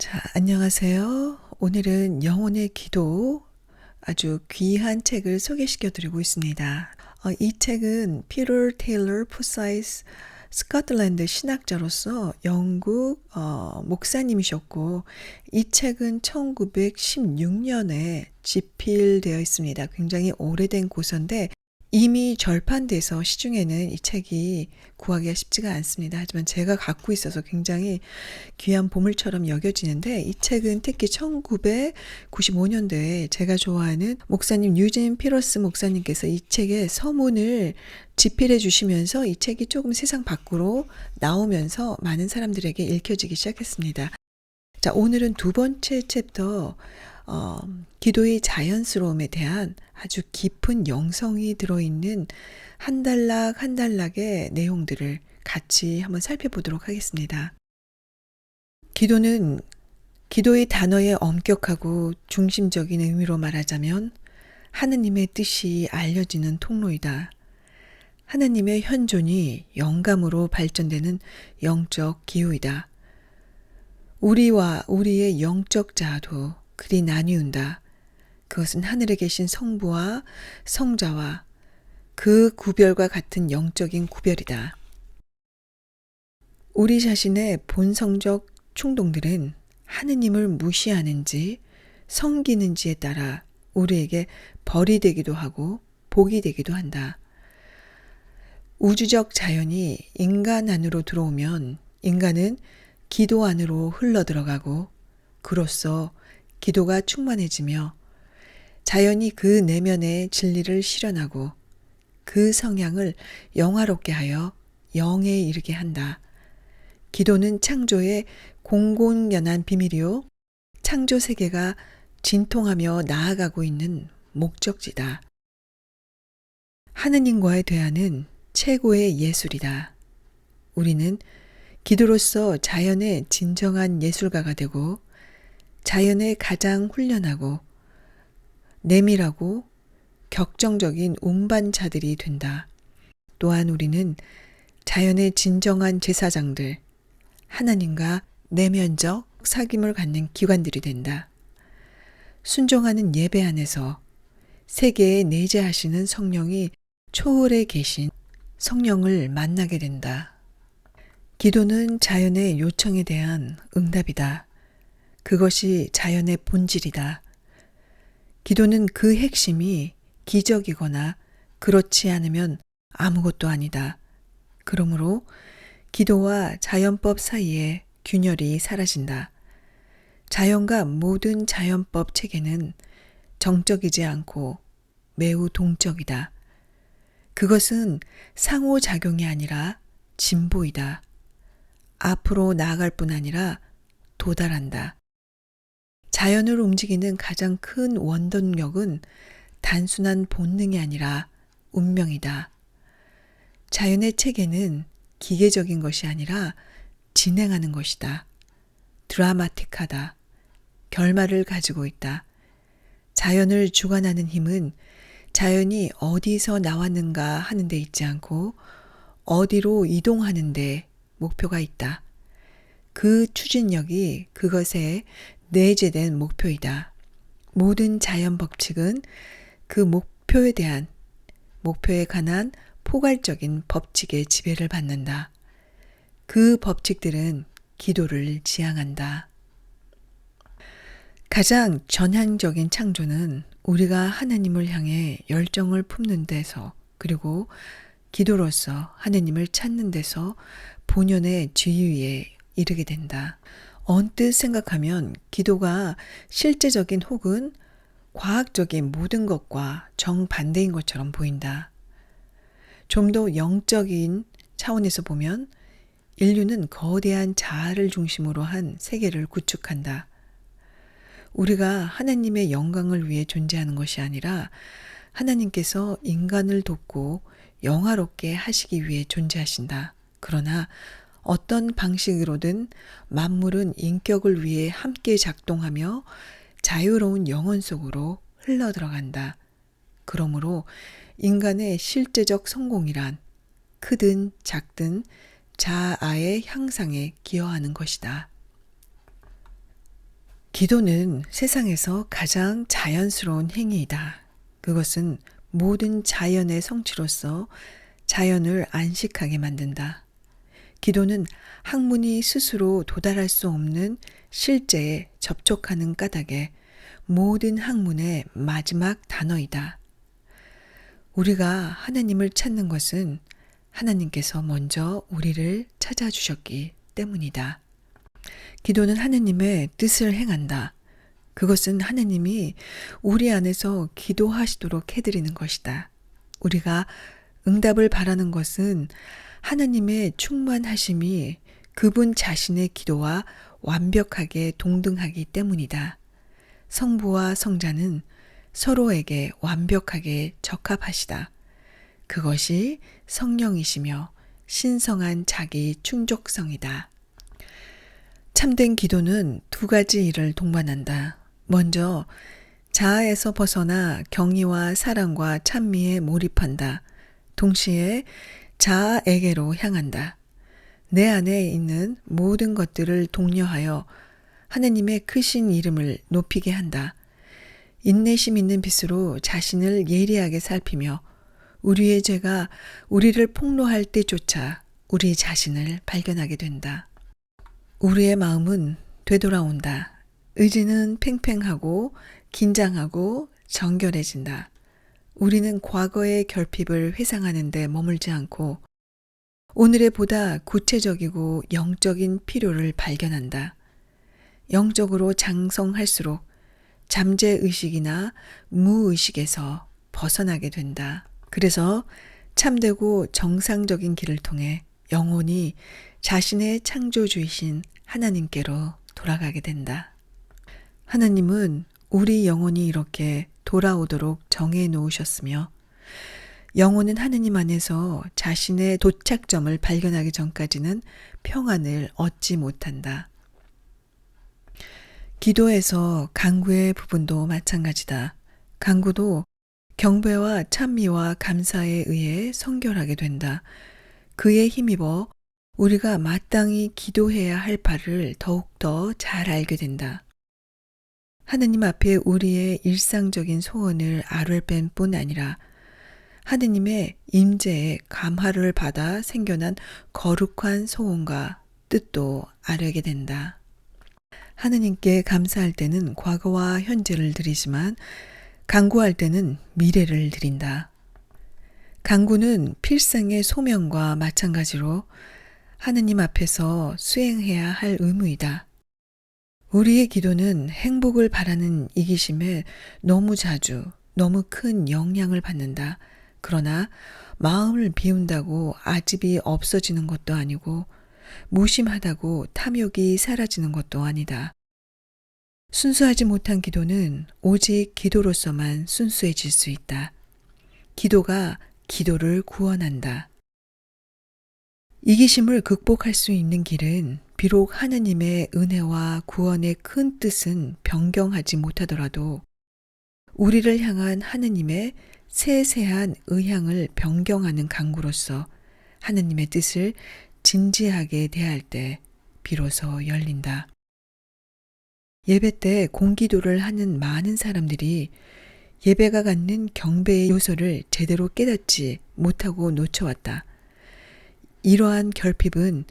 자, 안녕하세요. 오늘은 영혼의 기도 아주 귀한 책을 소개시켜 드리고 있습니다. 이 책은 피터 테일러 포사이스 스코틀랜드 신학자로서 영국 목사님이셨고 이 책은 1916년에 집필되어 있습니다. 굉장히 오래된 고서인데 이미 절판돼서 시중에는 이 책이 구하기가 쉽지가 않습니다. 하지만 제가 갖고 있어서 굉장히 귀한 보물처럼 여겨지는데 이 책은 특히 1995년도에 제가 좋아하는 목사님 유진 피러스 목사님께서 이 책의 서문을 집필해 주시면서 이 책이 조금 세상 밖으로 나오면서 많은 사람들에게 읽혀지기 시작했습니다. 자, 오늘은 두 번째 챕터 기도의 자연스러움에 대한 아주 깊은 영성이 들어있는 한 단락 한 단락의 내용들을 같이 한번 살펴보도록 하겠습니다. 기도의 단어의 엄격하고 중심적인 의미로 말하자면 하느님의 뜻이 알려지는 통로이다. 하느님의 현존이 영감으로 발전되는 영적 기호이다. 우리와 우리의 영적 자아도 그리 나뉘운다. 그것은 하늘에 계신 성부와 성자와 그 구별과 같은 영적인 구별이다. 우리 자신의 본성적 충동들은 하느님을 무시하는지 섬기는지에 따라 우리에게 벌이 되기도 하고 복이 되기도 한다. 우주적 자연이 인간 안으로 들어오면 인간은 기도 안으로 흘러들어가고 그로써 기도가 충만해지며 자연이 그 내면의 진리를 실현하고 그 성향을 영화롭게 하여 영에 이르게 한다. 기도는 창조의 공공연한 비밀이요. 창조 세계가 진통하며 나아가고 있는 목적지다. 하느님과의 대화는 최고의 예술이다. 우리는 기도로서 자연의 진정한 예술가가 되고 자연의 가장 훈련하고 내밀하고 격정적인 운반자들이 된다. 또한 우리는 자연의 진정한 제사장들, 하나님과 내면적 사귐을 갖는 기관들이 된다. 순종하는 예배 안에서 세계에 내재하시는 성령이 초월에 계신 성령을 만나게 된다. 기도는 자연의 요청에 대한 응답이다. 그것이 자연의 본질이다. 기도는 그 핵심이 기적이거나 그렇지 않으면 아무것도 아니다. 그러므로 기도와 자연법 사이에 균열이 사라진다. 자연과 모든 자연법 체계는 정적이지 않고 매우 동적이다. 그것은 상호작용이 아니라 진보이다. 앞으로 나아갈 뿐 아니라 도달한다. 자연을 움직이는 가장 큰 원동력은 단순한 본능이 아니라 운명이다. 자연의 체계는 기계적인 것이 아니라 진행하는 것이다. 드라마틱하다. 결말을 가지고 있다. 자연을 주관하는 힘은 자연이 어디서 나왔는가 하는 데 있지 않고 어디로 이동하는 데 목표가 있다. 그 추진력이 그것에 내재된 목표이다. 모든 자연 법칙은 그 목표에 관한 포괄적인 법칙의 지배를 받는다. 그 법칙들은 기도를 지향한다. 가장 전향적인 창조는 우리가 하나님을 향해 열정을 품는 데서 그리고 기도로서 하나님을 찾는 데서 본연의 지위에 이르게 된다. 언뜻 생각하면 기도가 실제적인 혹은 과학적인 모든 것과 정반대인 것처럼 보인다. 좀 더 영적인 차원에서 보면 인류는 거대한 자아를 중심으로 한 세계를 구축한다. 우리가 하나님의 영광을 위해 존재하는 것이 아니라 하나님께서 인간을 돕고 영화롭게 하시기 위해 존재하신다. 그러나 어떤 방식으로든 만물은 인격을 위해 함께 작동하며 자유로운 영혼 속으로 흘러들어간다. 그러므로 인간의 실제적 성공이란 크든 작든 자아의 향상에 기여하는 것이다. 기도는 세상에서 가장 자연스러운 행위이다. 그것은 모든 자연의 성취로서 자연을 안식하게 만든다. 기도는 학문이 스스로 도달할 수 없는 실제에 접촉하는 까닭에 모든 학문의 마지막 단어이다. 우리가 하나님을 찾는 것은 하나님께서 먼저 우리를 찾아주셨기 때문이다. 기도는 하나님의 뜻을 행한다. 그것은 하나님이 우리 안에서 기도하시도록 해드리는 것이다. 우리가 응답을 바라는 것은 하나님의 충만하심이 그분 자신의 기도와 완벽하게 동등하기 때문이다. 성부와 성자는 서로에게 완벽하게 적합하시다. 그것이 성령이시며 신성한 자기 충족성이다. 참된 기도는 두 가지 일을 동반한다. 먼저 자아에서 벗어나 경의와 사랑과 찬미에 몰입한다. 동시에 자아에게로 향한다. 내 안에 있는 모든 것들을 독려하여 하나님의 크신 이름을 높이게 한다. 인내심 있는 빛으로 자신을 예리하게 살피며 우리의 죄가 우리를 폭로할 때조차 우리 자신을 발견하게 된다. 우리의 마음은 되돌아온다. 의지는 팽팽하고 긴장하고 정결해진다. 우리는 과거의 결핍을 회상하는 데 머물지 않고 오늘의 보다 구체적이고 영적인 필요를 발견한다. 영적으로 장성할수록 잠재의식이나 무의식에서 벗어나게 된다. 그래서 참되고 정상적인 길을 통해 영혼이 자신의 창조주이신 하나님께로 돌아가게 된다. 하나님은 우리 영혼이 이렇게 돌아오도록 정해 놓으셨으며 영혼은 하나님 안에서 자신의 도착점을 발견하기 전까지는 평안을 얻지 못한다. 기도에서 간구의 부분도 마찬가지다. 간구도 경배와 찬미와 감사에 의해 성결하게 된다. 그에 힘입어 우리가 마땅히 기도해야 할 바를 더욱더 잘 알게 된다. 하느님 앞에 우리의 일상적인 소원을 아뢰뺄 뿐 아니라 하느님의 임재에 감화를 받아 생겨난 거룩한 소원과 뜻도 아뢰게 된다. 하느님께 감사할 때는 과거와 현재를 드리지만 간구할 때는 미래를 드린다. 간구는 필생의 소명과 마찬가지로 하느님 앞에서 수행해야 할 의무이다. 우리의 기도는 행복을 바라는 이기심에 너무 자주, 너무 큰 영향을 받는다. 그러나 마음을 비운다고 아집이 없어지는 것도 아니고 무심하다고 탐욕이 사라지는 것도 아니다. 순수하지 못한 기도는 오직 기도로서만 순수해질 수 있다. 기도가 기도를 구원한다. 이기심을 극복할 수 있는 길은 비록 하느님의 은혜와 구원의 큰 뜻은 변경하지 못하더라도 우리를 향한 하느님의 세세한 의향을 변경하는 간구로서 하느님의 뜻을 진지하게 대할 때 비로소 열린다. 예배 때 공기도를 하는 많은 사람들이 예배가 갖는 경배의 요소를 제대로 깨닫지 못하고 놓쳐왔다. 이러한 결핍은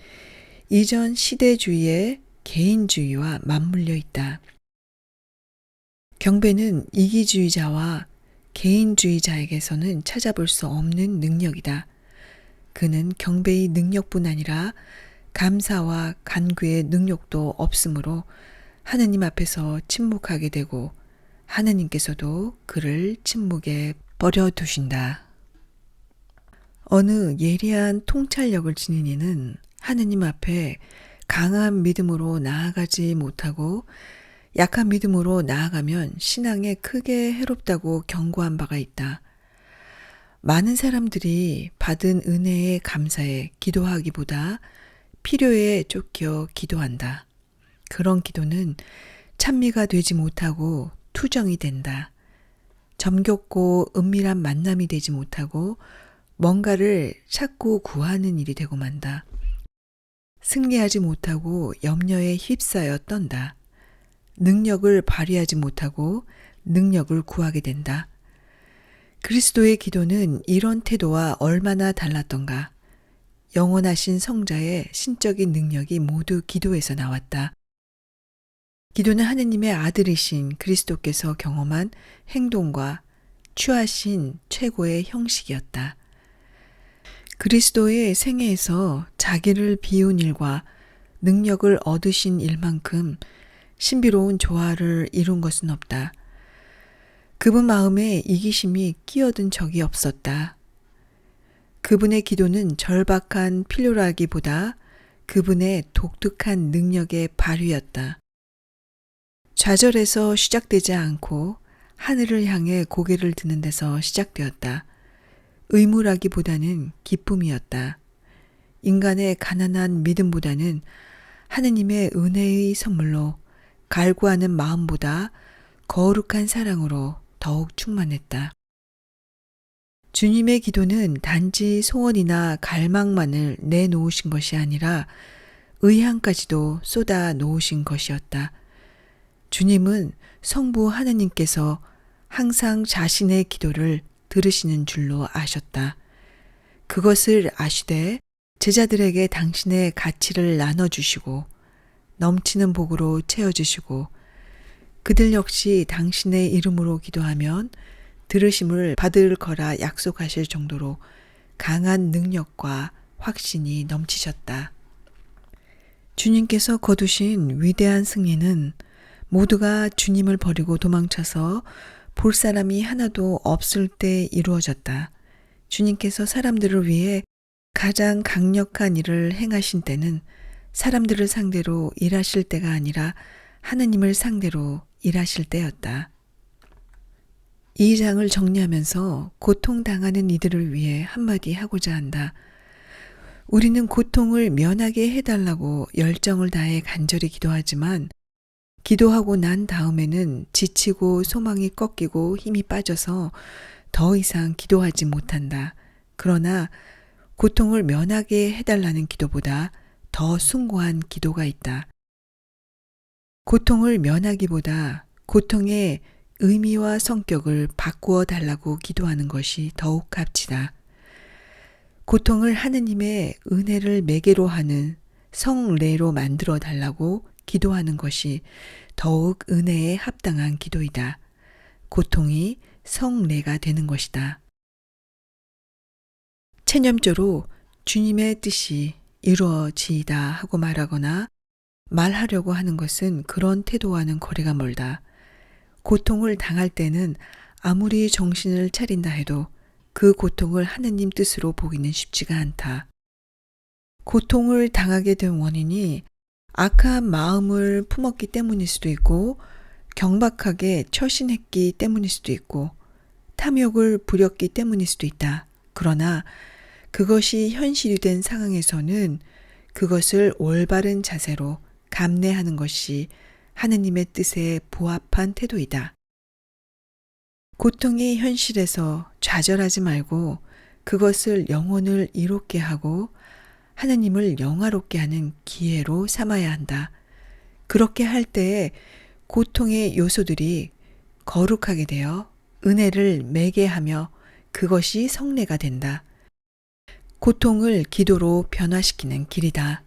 이전 시대주의의 개인주의와 맞물려 있다. 경배는 이기주의자와 개인주의자에게서는 찾아볼 수 없는 능력이다. 그는 경배의 능력뿐 아니라 감사와 간구의 능력도 없으므로 하느님 앞에서 침묵하게 되고 하느님께서도 그를 침묵에 버려두신다. 어느 예리한 통찰력을 지닌 이는 하느님 앞에 강한 믿음으로 나아가지 못하고 약한 믿음으로 나아가면 신앙에 크게 해롭다고 경고한 바가 있다. 많은 사람들이 받은 은혜에 감사해 기도하기보다 필요에 쫓겨 기도한다. 그런 기도는 찬미가 되지 못하고 투정이 된다. 정겹고 은밀한 만남이 되지 못하고 뭔가를 찾고 구하는 일이 되고 만다. 승리하지 못하고 염려에 휩싸여 떤다. 능력을 발휘하지 못하고 능력을 구하게 된다. 그리스도의 기도는 이런 태도와 얼마나 달랐던가. 영원하신 성자의 신적인 능력이 모두 기도에서 나왔다. 기도는 하느님의 아들이신 그리스도께서 경험한 행동과 취하신 최고의 형식이었다. 그리스도의 생애에서 자기를 비운 일과 능력을 얻으신 일만큼 신비로운 조화를 이룬 것은 없다. 그분 마음에 이기심이 끼어든 적이 없었다. 그분의 기도는 절박한 필요라기보다 그분의 독특한 능력의 발휘였다. 좌절에서 시작되지 않고 하늘을 향해 고개를 드는 데서 시작되었다. 의무라기보다는 기쁨이었다. 인간의 가난한 믿음보다는 하느님의 은혜의 선물로 갈구하는 마음보다 거룩한 사랑으로 더욱 충만했다. 주님의 기도는 단지 소원이나 갈망만을 내놓으신 것이 아니라 의향까지도 쏟아 놓으신 것이었다. 주님은 성부 하느님께서 항상 자신의 기도를 들으시는 줄로 아셨다. 그것을 아시되 제자들에게 당신의 가치를 나눠주시고 넘치는 복으로 채워주시고 그들 역시 당신의 이름으로 기도하면 들으심을 받을 거라 약속하실 정도로 강한 능력과 확신이 넘치셨다. 주님께서 거두신 위대한 승리는 모두가 주님을 버리고 도망쳐서 볼 사람이 하나도 없을 때 이루어졌다. 주님께서 사람들을 위해 가장 강력한 일을 행하신 때는 사람들을 상대로 일하실 때가 아니라 하느님을 상대로 일하실 때였다. 이 장을 정리하면서 고통당하는 이들을 위해 한마디 하고자 한다. 우리는 고통을 면하게 해달라고 열정을 다해 간절히 기도하지만 기도하고 난 다음에는 지치고 소망이 꺾이고 힘이 빠져서 더 이상 기도하지 못한다. 그러나 고통을 면하게 해달라는 기도보다 더 숭고한 기도가 있다. 고통을 면하기보다 고통의 의미와 성격을 바꾸어 달라고 기도하는 것이 더욱 값지다. 고통을 하느님의 은혜를 매개로 하는 성례로 만들어 달라고 기도하는 것이 더욱 은혜에 합당한 기도이다. 고통이 성례가 되는 것이다. 체념조로 주님의 뜻이 이루어지이다 하고 말하거나 말하려고 하는 것은 그런 태도와는 거리가 멀다. 고통을 당할 때는 아무리 정신을 차린다 해도 그 고통을 하느님 뜻으로 보기는 쉽지가 않다. 고통을 당하게 된 원인이 악한 마음을 품었기 때문일 수도 있고 경박하게 처신했기 때문일 수도 있고 탐욕을 부렸기 때문일 수도 있다. 그러나 그것이 현실이 된 상황에서는 그것을 올바른 자세로 감내하는 것이 하느님의 뜻에 부합한 태도이다. 고통의 현실에서 좌절하지 말고 그것을 영혼을 이롭게 하고 하느님을 영화롭게 하는 기회로 삼아야 한다. 그렇게 할 때에 고통의 요소들이 거룩하게 되어 은혜를 매개하며 그것이 성례가 된다. 고통을 기도로 변화시키는 길이다.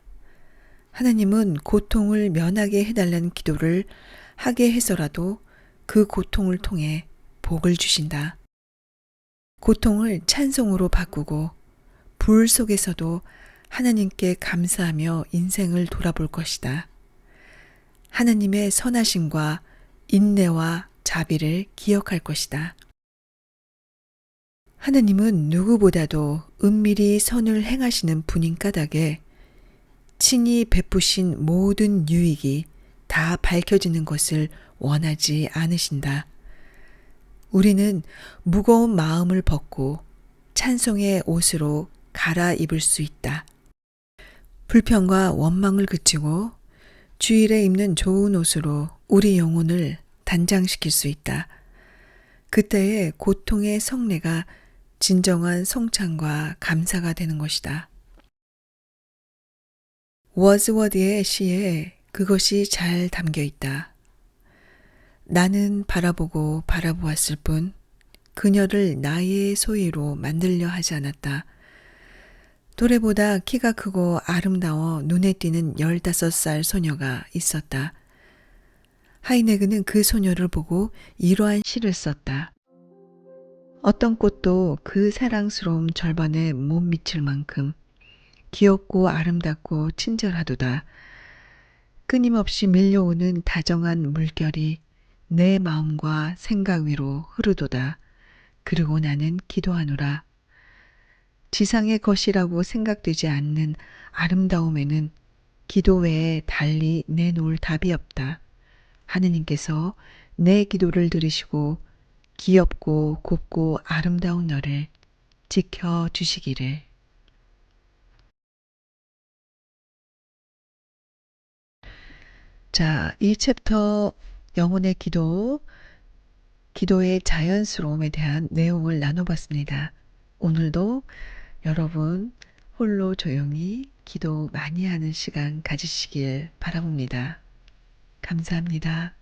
하나님은 고통을 면하게 해달라는 기도를 하게 해서라도 그 고통을 통해 복을 주신다. 고통을 찬송으로 바꾸고 불 속에서도 하나님께 감사하며 인생을 돌아볼 것이다. 하나님의 선하심과 인내와 자비를 기억할 것이다. 하나님은 누구보다도 은밀히 선을 행하시는 분인 까닭에 친히 베푸신 모든 유익이 다 밝혀지는 것을 원하지 않으신다. 우리는 무거운 마음을 벗고 찬송의 옷으로 갈아입을 수 있다. 불평과 원망을 그치고 주일에 입는 좋은 옷으로 우리 영혼을 단장시킬 수 있다. 그때의 고통의 성례가 진정한 성찬과 감사가 되는 것이다. 워즈워드의 시에 그것이 잘 담겨 있다. 나는 바라보고 바라보았을 뿐 그녀를 나의 소유로 만들려 하지 않았다. 도래보다 키가 크고 아름다워 눈에 띄는 15살 소녀가 있었다. 하이네그는 그 소녀를 보고 이러한 시를 썼다. 어떤 꽃도 그 사랑스러움 절반에 못 미칠 만큼 귀엽고 아름답고 친절하도다. 끊임없이 밀려오는 다정한 물결이 내 마음과 생각 위로 흐르도다. 그리고 나는 기도하노라. 지상의 것이라고 생각되지 않는 아름다움에는 기도 외에 달리 내놓을 답이 없다. 하느님께서 내 기도를 들으시고 귀엽고 곱고 아름다운 너를 지켜주시기를. 자, 이 챕터 영혼의 기도, 기도의 자연스러움에 대한 내용을 나눠봤습니다. 오늘도 여러분 홀로 조용히 기도 많이 하는 시간 가지시길 바라봅니다. 감사합니다.